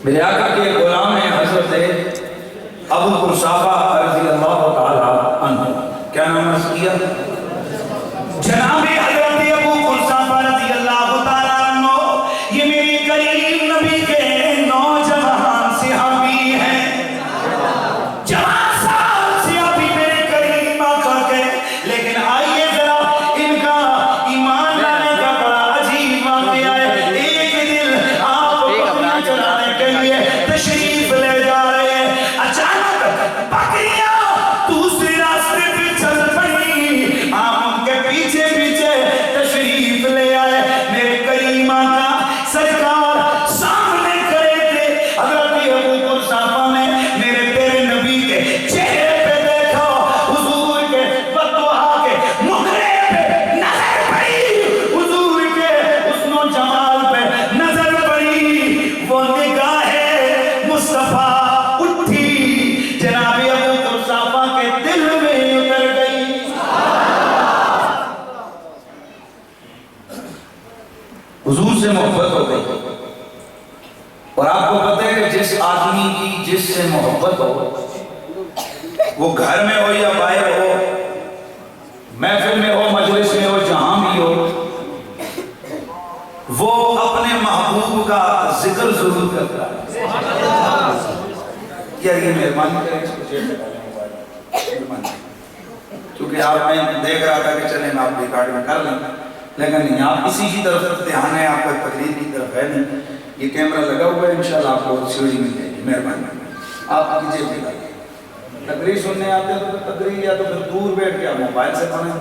میرے آقا کے غلام ہیں حضرت ابو قرصافہ رضی اللہ تعالی عنہ، کیا نام ہے کیا؟ جناب حضرت ابو قرصافہ رضی اللہ تعالی عنہ، یہ میرے کریم نبی کے نوجوان صحابی ہیں، جوان صحابی میرے کریم آقا کے، لیکن آئیے ذرا ان کا ایمان لانے کا بڑا عجیب واقعہ ہے۔ ایک دن آپ بکریاں چرانے کے لیے تشریف لے جا رہے ہیں، اچانک بکریاں دوسرے راستے پہ چل پڑی، آپ ان کے پیچھے پیچھے تشریف لے آئے۔ میرے کریم آقا سرکار سامنے کھڑے تھے، حضرت ابو قرصافہ نے میرے پیارے نبی کے چہرے پہ دیکھا، حضور کے بددعا کے مخرے پہ نظر پڑی، حضور کے حسن و جمال پہ نظر پڑی، وہ نگاہ مصطفیٰ اٹھی، جناب ابو قرصافہ کے دل میں اتر گئی۔ حضور سے محبت ہو گئی، اور آپ کو پتہ ہے کہ جس آدمی کی جس سے محبت ہو، وہ گھر میں ہو یا باہر ہو، محفل میں ہو، مجلس میں ہو، جہاں بھی ہو، وہ اپنے محبوب کا ذکر ضرور کرتا ہے۔ کیا یہ مہربانی کریں اس کو جیب میں ڈالیں موبائل، کیونکہ آپ میں دیکھ رہا تھا کہ چلیں میں آپ ریکارڈ میں کر لیں، لیکن نہیں، آپ اسی کی طرف دھیان ہے، آپ کو تقریر کی طرف ہے نہیں۔ یہ کیمرہ لگا ہوا ہے، انشاءاللہ آپ کو سیڑھی مل جائے گی، مہربانی آپ کی جیب میں ڈالیں۔ تقریر سننے آتے ہیں تو تقریر یا تو پھر دور بیٹھ کے آپ موبائل سے پڑھیں،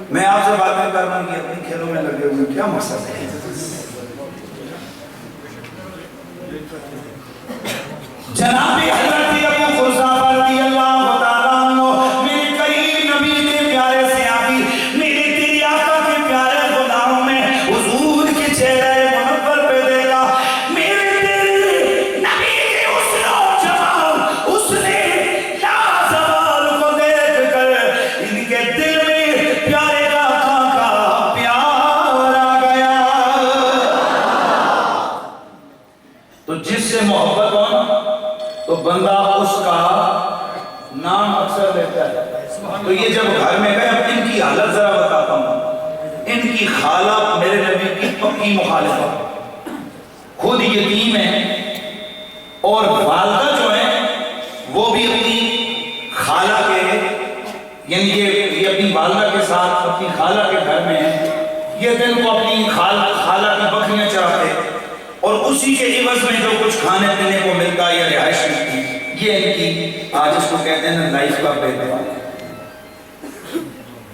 میں آپ سے باتیں کر رہا ہوں کہ اپنی کھیلوں میں لگے ہوئے، کیا مقصد ہے؟ جناب حضرت ابو قرصافہ رضی اللہ تعالیٰ عنہ، میرے کریم نبی کے پیارے صحابی، میرے تیرے آقا کے پیارے غلاموں میں حضور کے چہرے منور پہ دیکھا، میرے تیرے نبی کے حسن و جمال، حسن لازوال کو دیکھ کر ان کے دل میں پیارے آقا کا پیار آ گیا۔ تو جس سے محبت ہو تو بندہ اس کا نام اکثر لیتا ہے۔ تو یہ جب گھر میں گئے، اب ان کی حالت ذرا بتاتا ہوں۔ ان کی خالہ میرے نبی کی پکی مخالفہ، خود یتیم ہے، اور والدہ جو ہے وہ بھی اپنی خالہ کے، یعنی یہ اپنی والدہ کے ساتھ اپنی خالہ کے گھر میں ہے، یہ دن کو اپنی خالہ کی بکریاں چراتے، اور اسی کے عوض میں جو کچھ کھانے پینے کو ملتا یا رہائش ملتی، یہ ان کی آج اس کو کہتے ہیں لائف کا بیٹا۔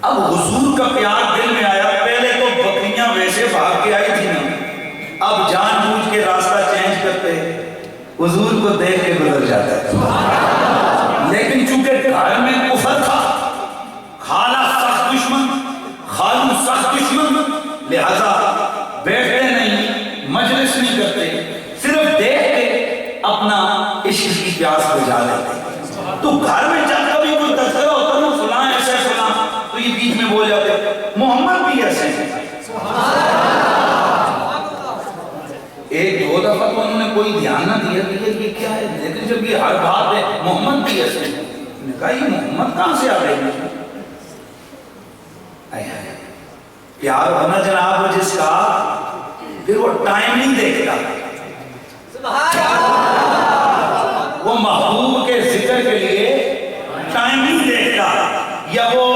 اب حضور کا پیار دل میں آیا، پہلے تو بکریاں ویسے بھاگ کے آئی تھی نا، اب جان بوجھ کے راستہ چینج کرتے حضور کو دیکھ کے گزر جاتا ہے، لیکن چونکہ گھر میں کفر تھا، خالہ سخت دشمن، خالو سخت دشمن، لہذا بیٹھتے نہیں، مجلس نہیں کرتے، صرف دیکھ کے اپنا عشق کی پیاس بجھا لیتے۔ تو گھر میں جب کبھی کوئی تذکرہ ہوتا نا، فلاں ایسے فلاں، تو یہ بیچ میں بول جاتے محمد بھی ایسے ہیں۔ ایک دو دفعہ تو انہوں نے کوئی دھیان نہ دیا کہ یہ کیا ہے، لیکن جب یہ ہر بات ہے محمد بھی ایسے ہیں، نے کہا یہ محمد کہاں سے آ رہے ہیں؟ پیار ہونا جناب جس کا، پھر وہ ٹائم نہیں دیکھتا، وہ محبوب کے ذکر کے لیے ٹائم نہیں دیکھتا، یا وہ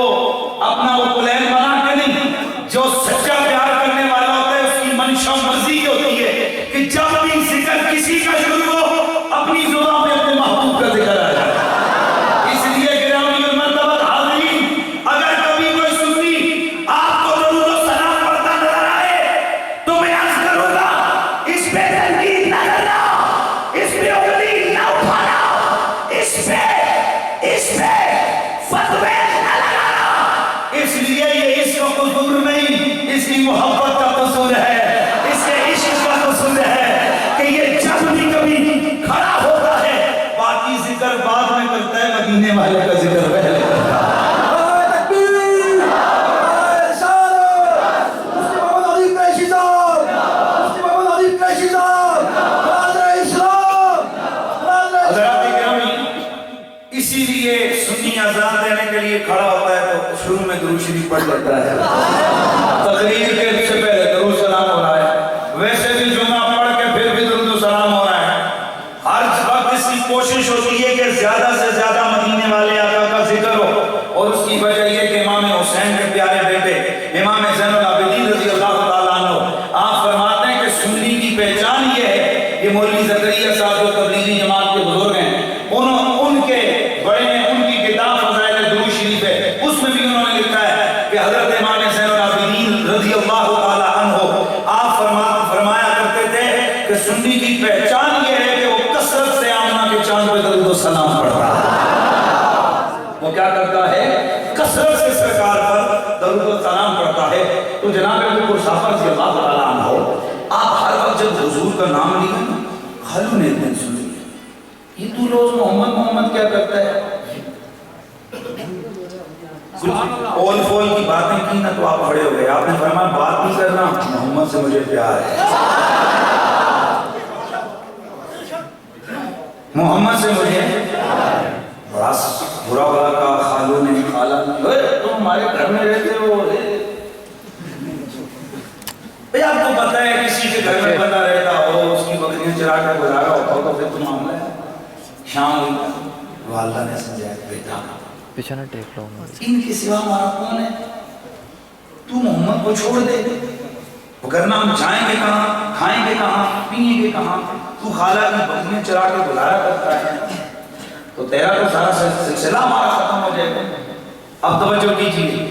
اپنا وہ پلان بنا کے نہیں۔ جو سچا پیار کرنے والا ہوتا ہے اس کی منشا مرضی ہوتی ہے کہ جب بھی ذکر کسی کا شروع ہو، اپنی زبان پہ اپنے محبوب کا ذکر آ جائے۔ اس لیے گرامی المرتبہ حاضرین، اگر کبھی کوئی سنی آپ کو درود و سلام پڑھتا نظر آئے تو میں عرض کروں گا، اس پہ تنقید نہ کرنا، اس پہ انگلی نہ اٹھانا، اس پہ فتوے نہ لگانا، اس لیے یہ اس کا قصور نہیں، اس کی محبت کا قصور ہے، اس کے عشق کا قصور ہے کہ یہ جب بھی کبھی کھڑا ہوتا ہے، باقی ذکر بعد میں کرتا ہے، مدینے والے کا ذکر پہلے کرتا ہے۔ She's on! درود شریف پڑھ لیتا ہے. تقریر کے سے پہلے درود سلام ہو رہا ہے, ویسے بھی جمعہ پڑھ کے پھر بھی درود و سلام ہو رہا ہے. ہر وقت اس کی کوشش ہوتی ہے کہ زیادہ سے زیادہ مدینے والے آقا کا ذکر ہو, اور اس کی وجہ یہ کہ امام حسین کے پیارے بیٹے امام زین العابدین رضی اللہ تعالیٰ عنہ آپ فرماتے ہیں کہ سنی کی پہچان یہ ہے. یہ مولوی زکریا صاحب جو تبلیغی جماعت کے بزرگ ہیں, ان کے بڑے میں ان کی کتاب فضائل درود شریف ہے, اس میں بھی انہوں نے لکھا ہے کہ حضرت امام زین العابدین رضی اللہ تعالیٰ عنہ آپ فرمایا کرتے تھے کہ سنی کی پہچان یہ ہے کہ وہ کثرت سے آمنہ کے چاند پہ درود و سلام پڑھتا ہے. وہ کیا کرتا ہے؟ کثرت سے سرکار پر درود و سلام پڑھتا ہے. تو جناب ابو قحافہ رضی اللہ تعالیٰ عنہ آپ ہر وقت جب حضور کا نام لیا نا, خالو نے ایک دن سنی, یہ تو روز محمد محمد کیا کرتا ہے, کچھ اول فول کی باتیں کی نا تو آپ کھڑے ہو گئے. آپ نے فرمایا بات نہیں کرنا, محمد سے مجھے پیار ہے, محمد سے مجھے بڑا برا بڑا کہا خالو نے, خالہ نے, تم ہمارے گھر میں رہتے ہو, بھئی آپ کو پتہ ہے کسی کے گھر میں بندہ رہتا ہو, اس کی بکریاں چرا کر گزارا ہوتا ہو, تو پھر تم معاملہ ہے. شام ہوئی, والدہ نے سمجھایا بیٹا پیچھے ٹیک لو, ان کے سوا ہمارا کون ہے, تو محمد کو چھوڑ دے, وگرنہ ہم جائیں گے کہاں, کھائیں گے کہاں, پیئیں گے کہاں, تو خالہ کی بکریاں چرا کے گزارا کرتا ہے, تو تیرا تو سارا سلسلہ ہمارا ختم ہو جائے گا. اب توجہ کیجیے,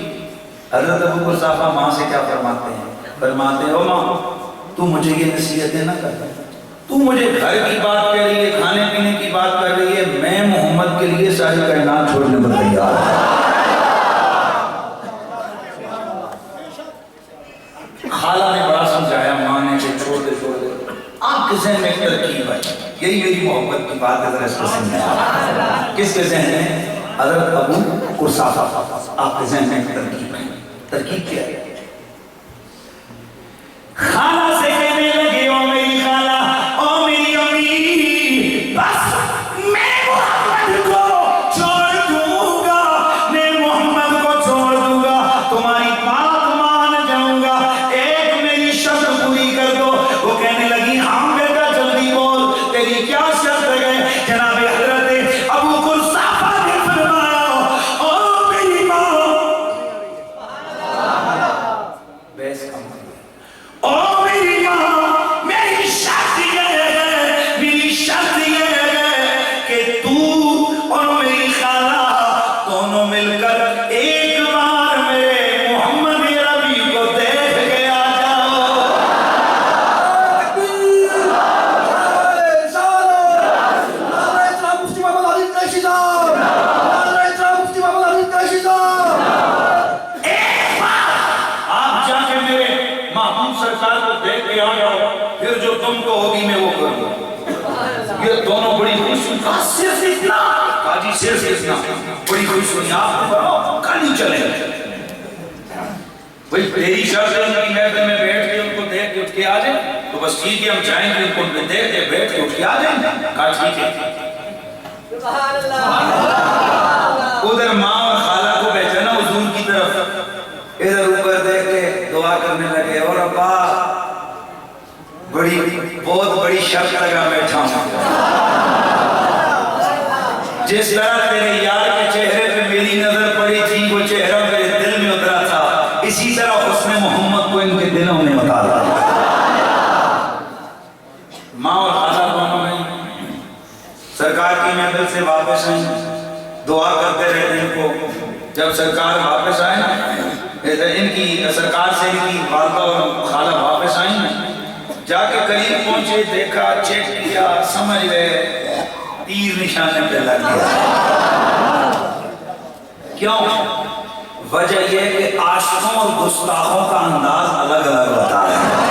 حضرت ابو قحافہ ماں سے کیا فرماتے ہیں؟ فرماتے ہیں, او ماں تو مجھے یہ نصیحتیں نہ کر, تو مجھے گھر کی بات کر رہی ہے, کھانے پینے کی بات کر رہی ہے, میں محمد کے لیے ساری کائنات چھوڑنے پر تیار ہوں. خالہ نے بڑا سمجھایا, ماں نے کہ چھوڑ دے چھوڑ دے, آپ کے ذہن میں ترکیب ہے, یہی میری محبت کی بات ہے, ذرا اس کو سمجھا. کس کے ذہن میں؟ حضرت ابو قحافہ, آپ کے ذہن میں ترکیب ہے. ترکیب کیا ہے؟ خالہ سے کہنے لگے, او میری خالہ, او میری امی, بس میں محمد کو چھوڑ دوں گا, میں محمد کو چھوڑ دوں گا, تمہاری بات مان جاؤں گا, ایک میری شرط پوری کر دو. وہ کہنے لگی, ہاں بیٹا جلدی بول, تیری کیا شرط ہے؟ جناب حضرت ابو قحافہ نے فرمایا, او میری ماں, بیس کم او میری ماں, میری شرط یہ ہے, میری شرط یہ ہے کہ تو اور میری خالہ دونوں مل کر ایک بار میرے محمد عربی کو دیکھ کے آ جاؤ. ایک بار آپ جا کے میرے محبوب سرکار کو دیکھ کے آیا, پھر جو تم کو ہوگی میں وہ کر دوں. یہ دونوں بڑی خوش ہوئی, کہا صرف اتنا, کہا جی صرف اتنا, بڑی خوش ہوئی. آپ کو کل ہی چلیں گے بھئی, تیری شرط ہے ان کی محفل میں بیٹھ کے ان کو دیکھ کے اٹھ کے آ جائیں, تو بس ٹھیک ہے, ہم جائیں گے ان کو دیکھ کے بیٹھ کے اٹھ کے آ جائیں گے. کہا ٹھیک ہے. ادھر ماں اور خالہ کو بیٹھا نا حضور کی طرف, ادھر اوپر دیکھ کے دعا کرنے لگے, اور ابا بڑی بہت بڑی شرط لگا بیٹھا ہوں, جس طرح تیرے یار کے چہرے پہ میری نظر پڑی تھی, وہ چہرہ میرے دل میں اترا تھا, اسی طرح حسن محمد کو ان کے دلوں میں اتارا. ماں اور خالہ دونوں میں سرکار کی محفل سے واپس آئیں, دعا کرتے رہے ان کو. جب سرکار واپس آئے نا, ان کی سرکار سے ان کی والدہ اور خالہ واپس آئیں نا, جا کے قریب پہنچے, دیکھا, چیک کیا, سمجھ گئے تیر نشانے پہ لگ گیا. کیوں؟ وجہ یہ کہ عاشقوں اور گستاخوں کا انداز الگ الگ ہوتا ہے.